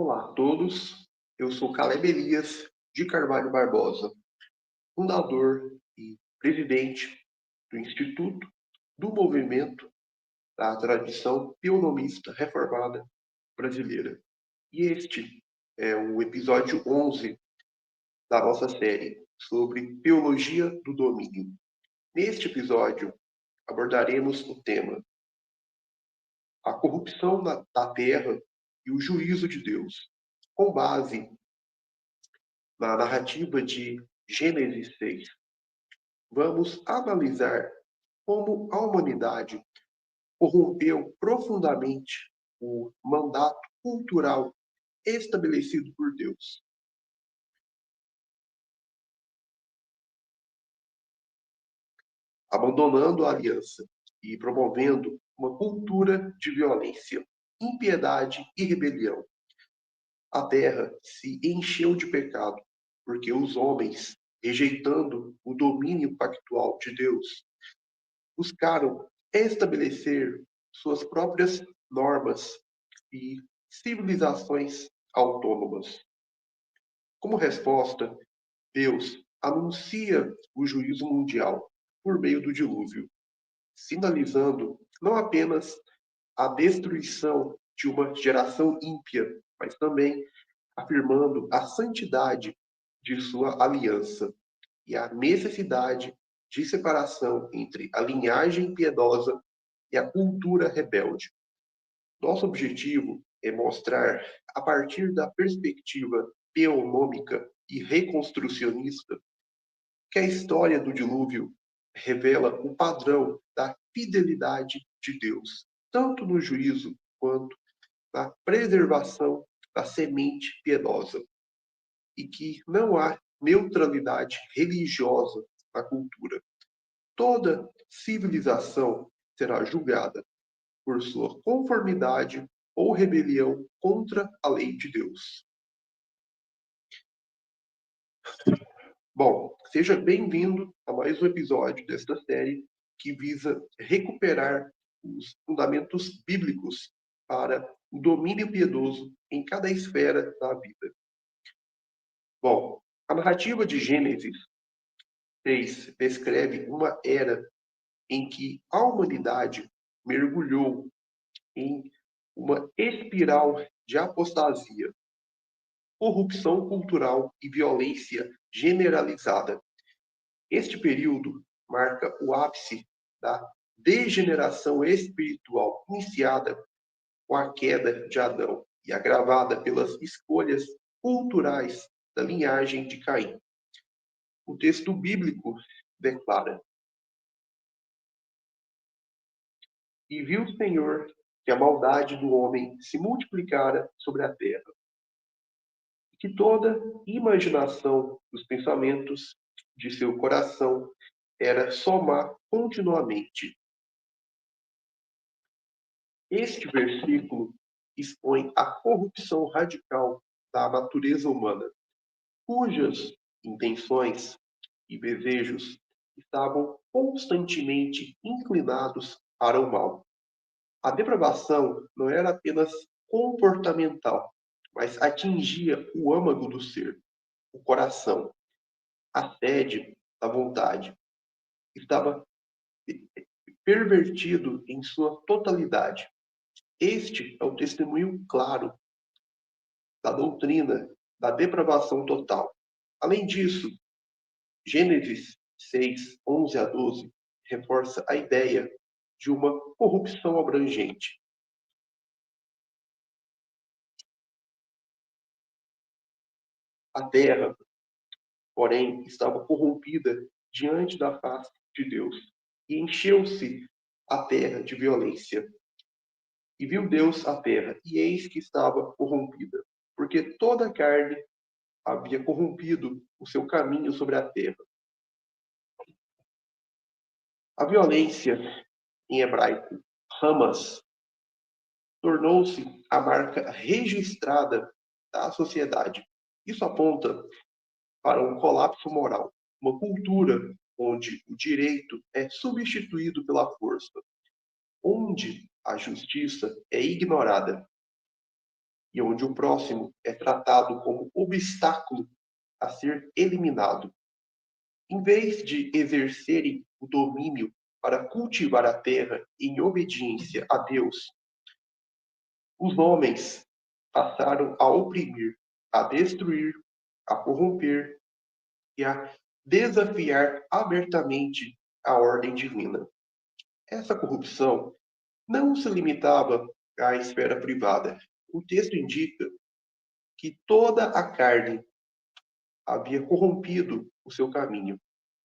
Olá a todos, eu sou Caleb Elias de Carvalho Barbosa, fundador e presidente do Instituto do Movimento da Tradição Pienomista Reformada Brasileira. E este é o episódio 11 da nossa série sobre Teologia do Domínio. Neste episódio, abordaremos o tema a corrupção da terra e o juízo de Deus, com base na narrativa de Gênesis 6. Vamos analisar como a humanidade corrompeu profundamente o mandato cultural estabelecido por Deus. Abandonando a aliança e promovendo uma cultura de violência, impiedade e rebelião. A terra se encheu de pecado, porque os homens, rejeitando o domínio pactual de Deus, buscaram estabelecer suas próprias normas e civilizações autônomas. Como resposta, Deus anuncia o juízo mundial por meio do dilúvio, sinalizando não apenas a destruição de uma geração ímpia, mas também afirmando a santidade de sua aliança e a necessidade de separação entre a linhagem piedosa e a cultura rebelde. Nosso objetivo é mostrar, a partir da perspectiva teonômica e reconstrucionista, que a história do dilúvio revela o padrão da fidelidade de Deus, tanto no juízo quanto na preservação da semente piedosa, e que não há neutralidade religiosa na cultura. Toda civilização será julgada por sua conformidade ou rebelião contra a lei de Deus. Bom, seja bem-vindo a mais um episódio desta série que visa recuperar os fundamentos bíblicos para o domínio piedoso em cada esfera da vida. Bom, a narrativa de Gênesis 6 descreve uma era em que a humanidade mergulhou em uma espiral de apostasia, corrupção cultural e violência generalizada. Este período marca o ápice da degeneração espiritual iniciada com a queda de Adão e agravada pelas escolhas culturais da linhagem de Caim. O texto bíblico declara: E viu o Senhor que a maldade do homem se multiplicara sobre a terra, e que toda imaginação dos pensamentos de seu coração era só má continuamente. Este versículo expõe a corrupção radical da natureza humana, cujas intenções e desejos estavam constantemente inclinados para o mal. A depravação não era apenas comportamental, mas atingia o âmago do ser, o coração, a sede da vontade. Estava pervertido em sua totalidade. Este é o testemunho claro da doutrina da depravação total. Além disso, Gênesis 6, 11 a 12 reforça a ideia de uma corrupção abrangente. A terra, porém, estava corrompida diante da face de Deus, e encheu-se a terra de violência. E viu Deus a terra, e eis que estava corrompida, porque toda a carne havia corrompido o seu caminho sobre a terra. A violência, em hebraico, Hamas, tornou-se a marca registrada da sociedade. Isso aponta para um colapso moral, uma cultura onde o direito é substituído pela força, onde a justiça é ignorada e onde o próximo é tratado como obstáculo a ser eliminado. Em vez de exercerem o domínio para cultivar a terra em obediência a Deus, os homens passaram a oprimir, a destruir, a corromper e a desafiar abertamente a ordem divina. Essa corrupção não se limitava à esfera privada. O texto indica que toda a carne havia corrompido o seu caminho,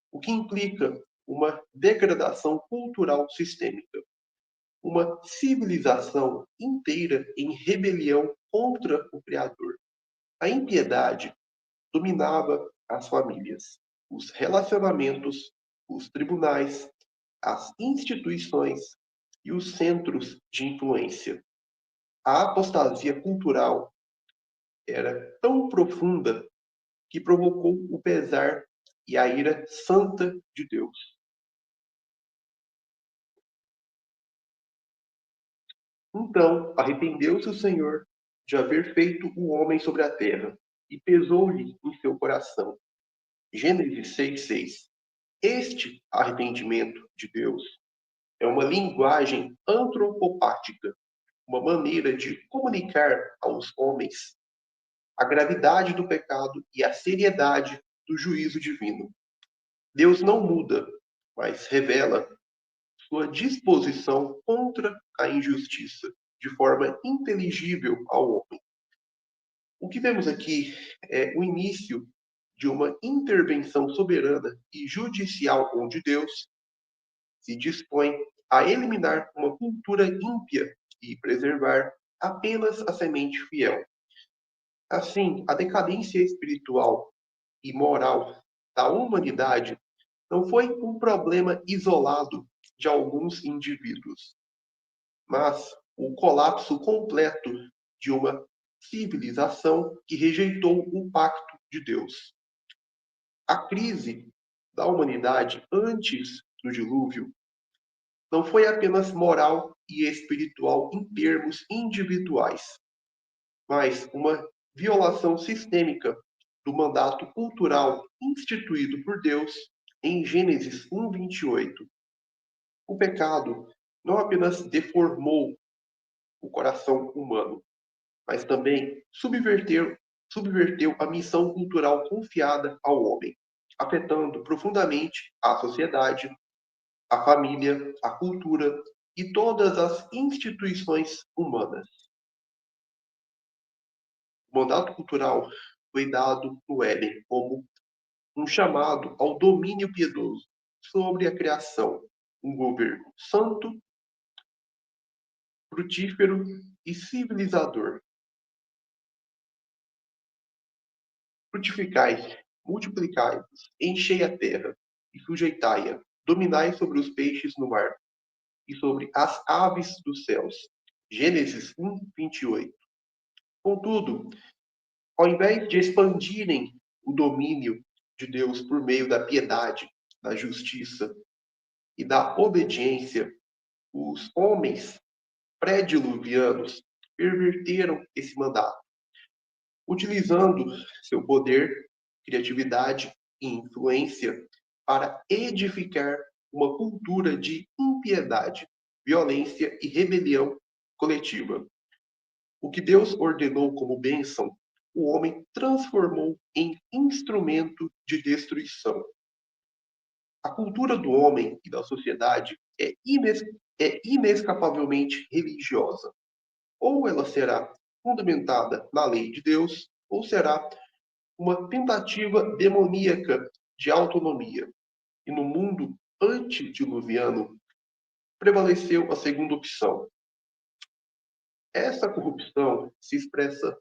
o que implica uma degradação cultural sistêmica, uma civilização inteira em rebelião contra o Criador. A impiedade dominava as famílias, os relacionamentos, os tribunais, as instituições e os centros de influência. A apostasia cultural era tão profunda que provocou o pesar e a ira santa de Deus. Então arrependeu-se o Senhor de haver feito o homem sobre a terra, e pesou-lhe em seu coração. Gênesis 6:6. Este arrependimento de Deus é uma linguagem antropopática, uma maneira de comunicar aos homens a gravidade do pecado e a seriedade do juízo divino. Deus não muda, mas revela sua disposição contra a injustiça de forma inteligível ao homem. O que vemos aqui é o início de uma intervenção soberana e judicial onde Deus se dispõe a eliminar uma cultura ímpia e preservar apenas a semente fiel. Assim, a decadência espiritual e moral da humanidade não foi um problema isolado de alguns indivíduos, mas o colapso completo de uma civilização que rejeitou o pacto de Deus. A crise da humanidade antes do dilúvio não foi apenas moral e espiritual em termos individuais, mas uma violação sistêmica do mandato cultural instituído por Deus em Gênesis 1:28. O pecado não apenas deformou o coração humano, mas também subverteu a missão cultural confiada ao homem, afetando profundamente a sociedade, a família, a cultura e todas as instituições humanas. O mandato cultural foi dado no Éden como um chamado ao domínio piedoso sobre a criação, um governo santo, frutífero e civilizador. Frutificai, multiplicai-vos, enchei a terra e sujeitai-a, dominai sobre os peixes no mar e sobre as aves dos céus. Gênesis 1:28. Contudo, ao invés de expandirem o domínio de Deus por meio da piedade, da justiça e da obediência, os homens pré-diluvianos perverteram esse mandato, utilizando seu poder, criatividade e influência para edificar uma cultura de impiedade, violência e rebelião coletiva. O que Deus ordenou como bênção, o homem transformou em instrumento de destruição. A cultura do homem e da sociedade é inescapavelmente religiosa. Ou ela será fundamentada na lei de Deus, ou será uma tentativa demoníaca de autonomia. E no mundo antediluviano prevaleceu a segunda opção. Essa corrupção se expressa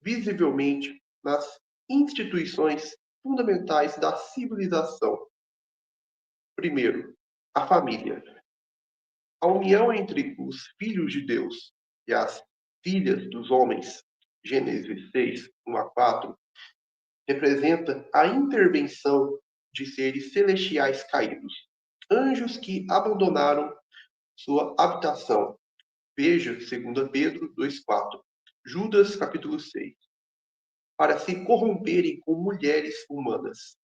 visivelmente nas instituições fundamentais da civilização. Primeiro, a família. A união entre os filhos de Deus e as filhas dos homens, Gênesis 6, 1-4, representa a intervenção de seres celestiais caídos, anjos que abandonaram sua habitação. Veja 2 Pedro 2,4. Judas, capítulo 6, para se corromperem com mulheres humanas.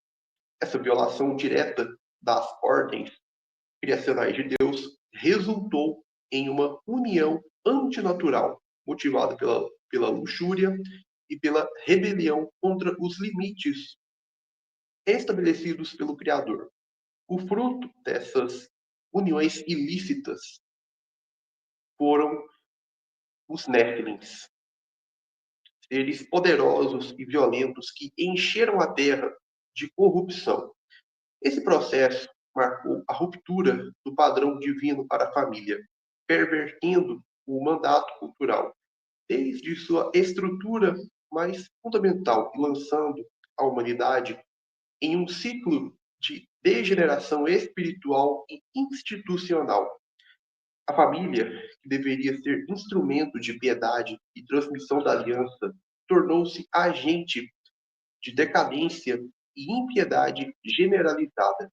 Essa violação direta das ordens criacionais de Deus resultou em uma união antinatural, motivada pela luxúria e pela rebelião contra os limites estabelecidos pelo Criador. O fruto dessas uniões ilícitas foram os Néfilins, seres poderosos e violentos que encheram a terra de corrupção. Esse processo marcou a ruptura do padrão divino para a família, pervertendo o mandato cultural, desde sua estrutura mais fundamental e lançando a humanidade em um ciclo de degeneração espiritual e institucional. A família, que deveria ser instrumento de piedade e transmissão da aliança, tornou-se agente de decadência e impiedade generalizada.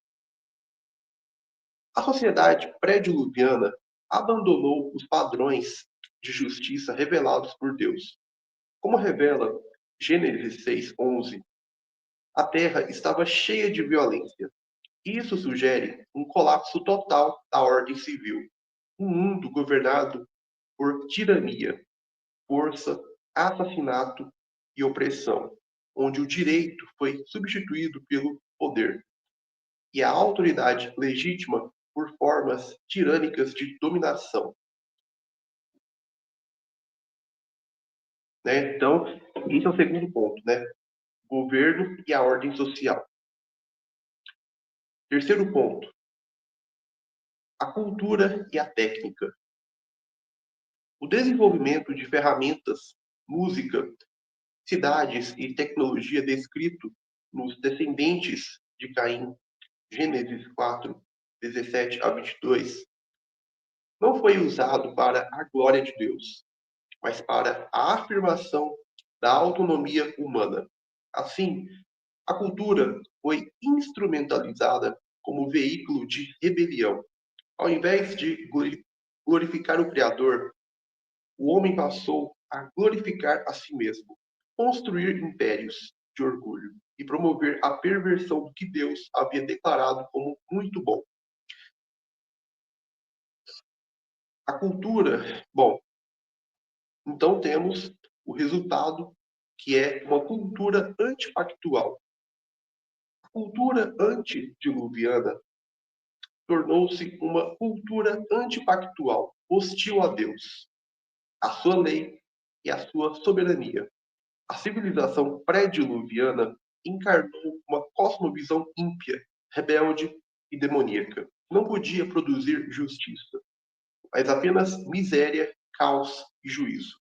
A sociedade pré-diluviana abandonou os padrões de justiça revelados por Deus. Como revela Gênesis 6:11, a terra estava cheia de violência. Isso sugere um colapso total da ordem civil, um mundo governado por tirania, força, assassinato e opressão, onde o direito foi substituído pelo poder e a autoridade legítima por formas tirânicas de dominação. Né? Então, esse é o segundo ponto, né? Governo e a ordem social. Terceiro ponto, a cultura e a técnica. O desenvolvimento de ferramentas, música, cidades e tecnologia descrito nos descendentes de Caim, Gênesis 4, 17 a 22, não foi usado para a glória de Deus, mas para a afirmação da autonomia humana. Assim, a cultura foi instrumentalizada como veículo de rebelião. Ao invés de glorificar o Criador, o homem passou a glorificar a si mesmo, construir impérios de orgulho e promover a perversão do que Deus havia declarado como muito bom. A cultura, bom, então temos o resultado que é uma cultura antipactual. A cultura antediluviana tornou-se uma cultura antipactual, hostil a Deus, a sua lei e a sua soberania. A civilização pré-diluviana encarnou uma cosmovisão ímpia, rebelde e demoníaca. Não podia produzir justiça, mas apenas miséria, caos e juízo.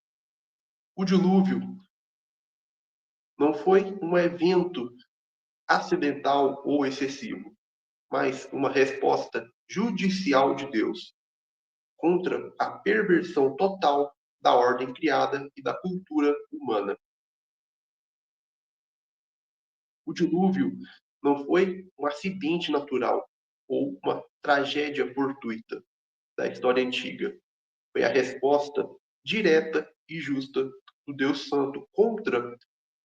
O dilúvio não foi um evento acidental ou excessivo, mas uma resposta judicial de Deus contra a perversão total da ordem criada e da cultura humana. O dilúvio não foi um acidente natural ou uma tragédia fortuita da história antiga. Foi a resposta direta e justa do Deus Santo contra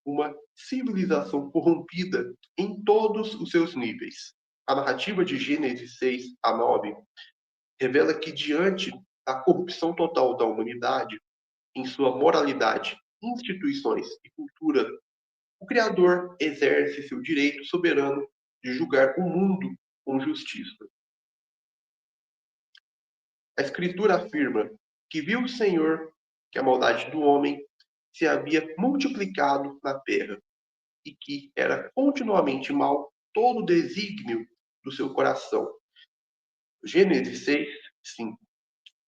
uma civilização corrompida em todos os seus níveis. A narrativa de Gênesis 6 a 9 revela que, diante da corrupção total da humanidade, em sua moralidade, instituições e cultura, o Criador exerce seu direito soberano de julgar o mundo com justiça. A Escritura afirma que viu o Senhor que a maldade do homem se havia multiplicado na terra e que era continuamente mal todo o desígnio do seu coração. Gênesis 6, 5.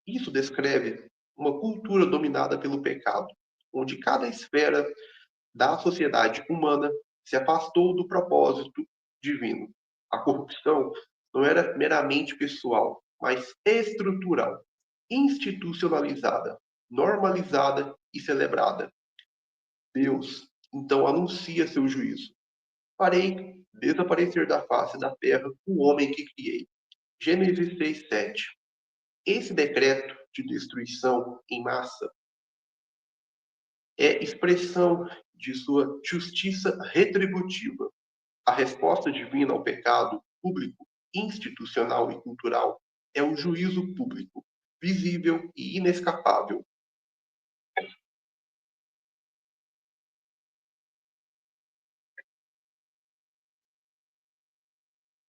Isso descreve uma cultura dominada pelo pecado, onde cada esfera da sociedade humana se afastou do propósito divino. A corrupção não era meramente pessoal, mas estrutural, institucionalizada, normalizada e celebrada. Deus então anuncia seu juízo. Farei desaparecer da face da terra o homem que criei. Gênesis 6, 7. Esse decreto de destruição em massa é expressão de sua justiça retributiva. A resposta divina ao pecado público, institucional e cultural é o juízo público, visível e inescapável.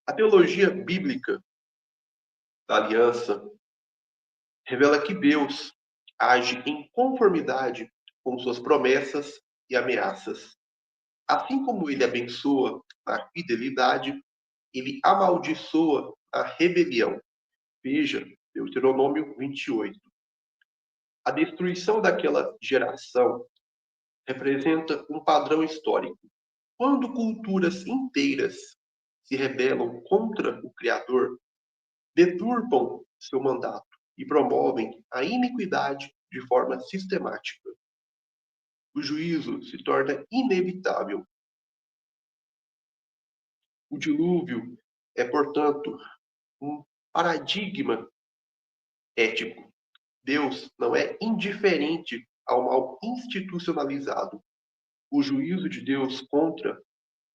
A teologia bíblica da aliança revela que Deus age em conformidade com suas promessas e ameaças. Assim como ele abençoa a fidelidade, ele amaldiçoa a rebelião. Veja Deuteronômio 28. A destruição daquela geração representa um padrão histórico. Quando culturas inteiras se rebelam contra o Criador, deturpam seu mandato e promovem a iniquidade de forma sistemática. O juízo se torna inevitável. O dilúvio é, portanto, um paradigma ético. Deus não é indiferente ao mal institucionalizado. O juízo de Deus contra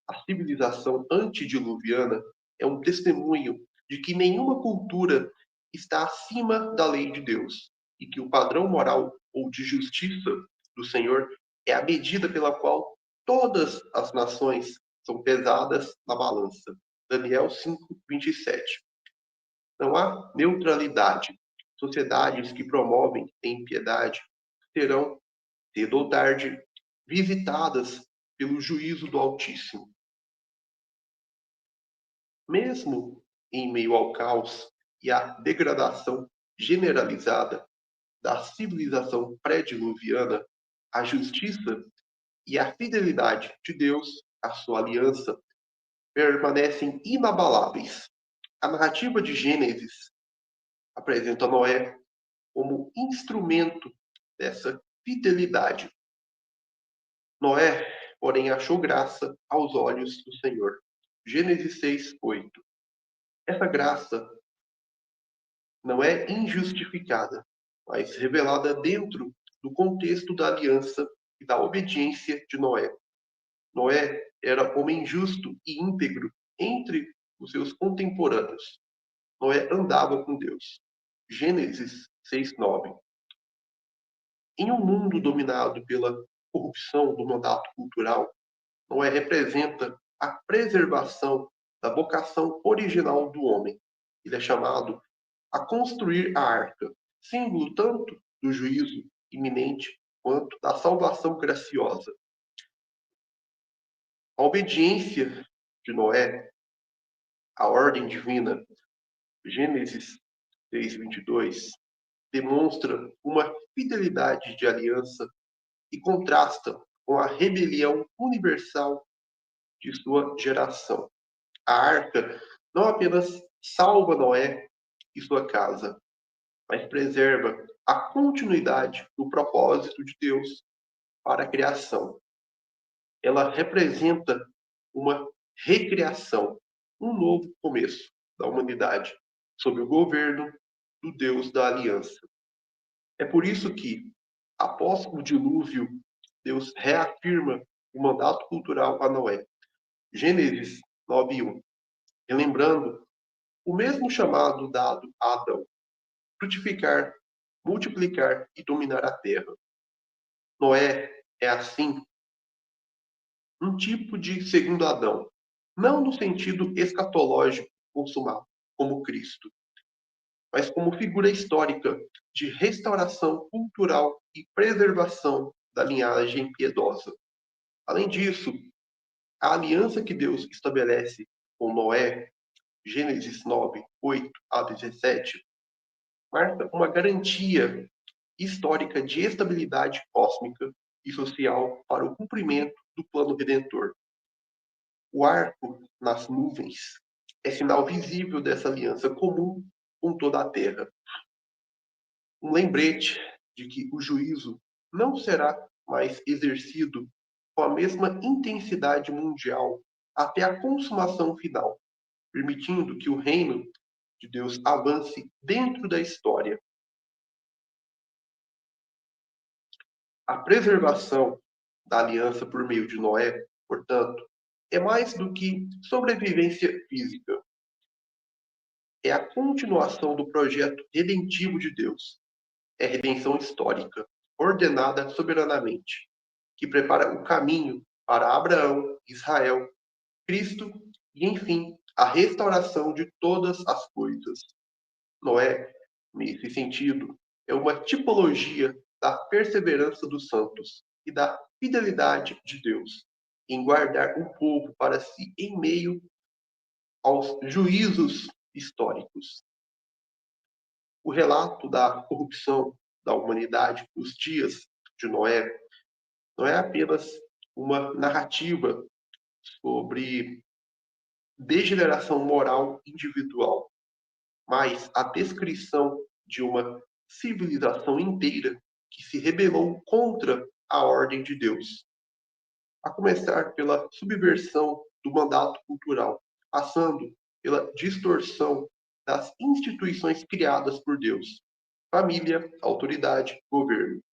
a civilização antediluviana é um testemunho de que nenhuma cultura está acima da lei de Deus e que o padrão moral ou de justiça do Senhor é a medida pela qual todas as nações são pesadas na balança. Daniel 5:27. Não há neutralidade. Sociedades que promovem a impiedade serão, cedo ou tarde, visitadas pelo juízo do Altíssimo. Mesmo em meio ao caos e à degradação generalizada da civilização pré-diluviana, a justiça e a fidelidade de Deus, a sua aliança, permanecem inabaláveis. A narrativa de Gênesis apresenta Noé como instrumento dessa fidelidade. Noé, porém, achou graça aos olhos do Senhor. Gênesis 6:8. Essa graça não é injustificada, mas revelada dentro do contexto da aliança e da obediência de Noé. Noé era homem justo e íntegro entre os seus contemporâneos. Noé andava com Deus. Gênesis 6:9. Em um mundo dominado pela corrupção do mandato cultural, Noé representa a preservação da vocação original do homem. Ele é chamado a construir a arca, símbolo tanto do juízo iminente quanto da salvação graciosa. A obediência de Noé à ordem divina, Gênesis 6:22, demonstra uma fidelidade de aliança e contrasta com a rebelião universal de sua geração. A arca não apenas salva Noé e sua casa, mas preserva a continuidade do propósito de Deus para a criação. Ela representa uma recriação, um novo começo da humanidade, sob o governo do Deus da aliança. É por isso que, após o dilúvio, Deus reafirma o mandato cultural a Noé. Gênesis 9:1. Relembrando o mesmo chamado dado a Adão: frutificar, multiplicar e dominar a terra. Noé é, assim, um tipo de segundo Adão, não no sentido escatológico consumado, como Cristo, mas como figura histórica de restauração cultural e preservação da linhagem piedosa. Além disso, a aliança que Deus estabelece com Noé, Gênesis 9:8-17, marca uma garantia histórica de estabilidade cósmica e social para o cumprimento do plano redentor. O arco nas nuvens é sinal visível dessa aliança comum com toda a terra. Um lembrete de que o juízo não será mais exercido com a mesma intensidade mundial até a consumação final, permitindo que o reino de Deus avance dentro da história. A preservação da aliança por meio de Noé, portanto, é mais do que sobrevivência física. É a continuação do projeto redentivo de Deus. É redenção histórica, ordenada soberanamente, que prepara o caminho para Abraão, Israel, Cristo e, enfim, a restauração de todas as coisas. Noé, nesse sentido, é uma tipologia da perseverança dos santos e da fidelidade de Deus em guardar o povo para si em meio aos juízos históricos. O relato da corrupção da humanidade nos dias de Noé não é apenas uma narrativa sobre degeneração moral individual, mas a descrição de uma civilização inteira que se rebelou contra a ordem de Deus, a começar pela subversão do mandato cultural, passando pela distorção das instituições criadas por Deus, família, autoridade, governo,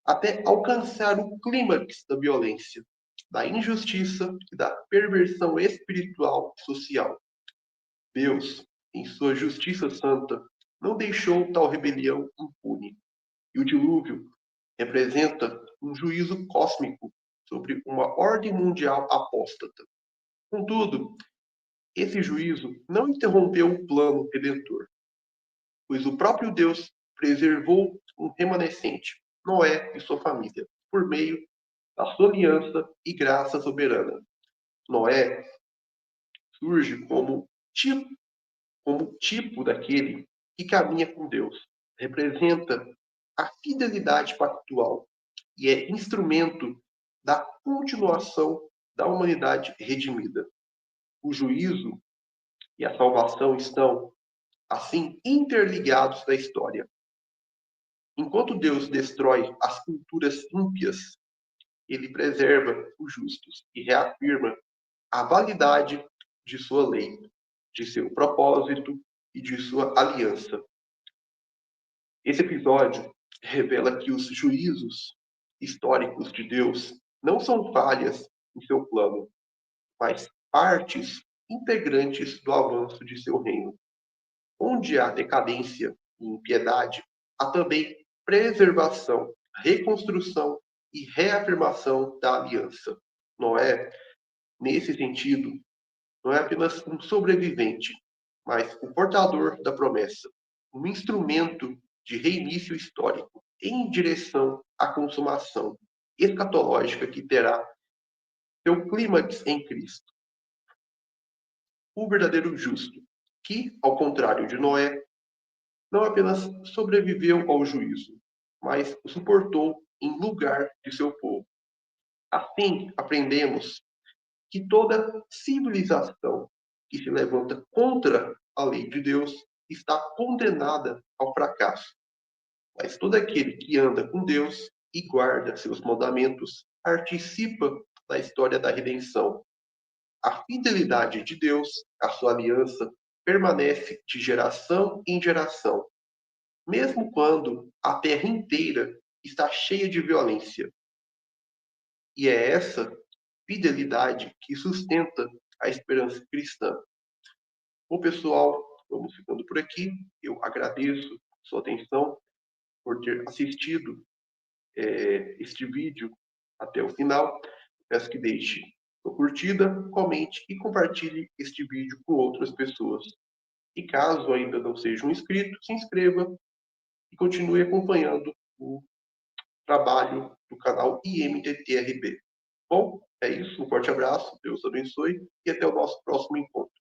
até alcançar o clímax da violência, da injustiça e da perversão espiritual e social. Deus, em sua justiça santa, não deixou tal rebelião impune. E o dilúvio representa um juízo cósmico sobre uma ordem mundial apóstata. Contudo, esse juízo não interrompeu o plano redentor, pois o próprio Deus preservou um remanescente, Noé e sua família, por meio da sua aliança e graça soberana. Noé surge como tipo daquele que caminha com Deus. Representa a fidelidade pactual e é instrumento da continuação da humanidade redimida. O juízo e a salvação estão, assim, interligados na história. Enquanto Deus destrói as culturas ímpias, ele preserva os justos e reafirma a validade de sua lei, de seu propósito e de sua aliança. Esse episódio revela que os juízos históricos de Deus não são falhas em seu plano, mas partes integrantes do avanço de seu reino. Onde há decadência e impiedade, há também preservação, reconstrução e reafirmação da aliança. Noé, nesse sentido, não é apenas um sobrevivente, mas o portador da promessa, um instrumento de reinício histórico em direção à consumação escatológica que terá seu clímax em Cristo. O verdadeiro justo, que, ao contrário de Noé, não apenas sobreviveu ao juízo, mas o suportou em lugar de seu povo. Assim, aprendemos que toda civilização que se levanta contra a lei de Deus está condenada ao fracasso. Mas todo aquele que anda com Deus e guarda seus mandamentos participa da história da redenção. A fidelidade de Deus, a sua aliança, permanece de geração em geração, mesmo quando a terra inteira está cheia de violência. E é essa fidelidade que sustenta a esperança cristã. Bom, pessoal, vamos ficando por aqui. Eu agradeço sua atenção por ter assistido este vídeo até o final. Peço que deixe sua curtida, comente e compartilhe este vídeo com outras pessoas. E caso ainda não seja um inscrito, se inscreva e continue acompanhando o trabalho do canal IMTTRB. Bom, é isso. Um forte abraço, Deus abençoe e até o nosso próximo encontro.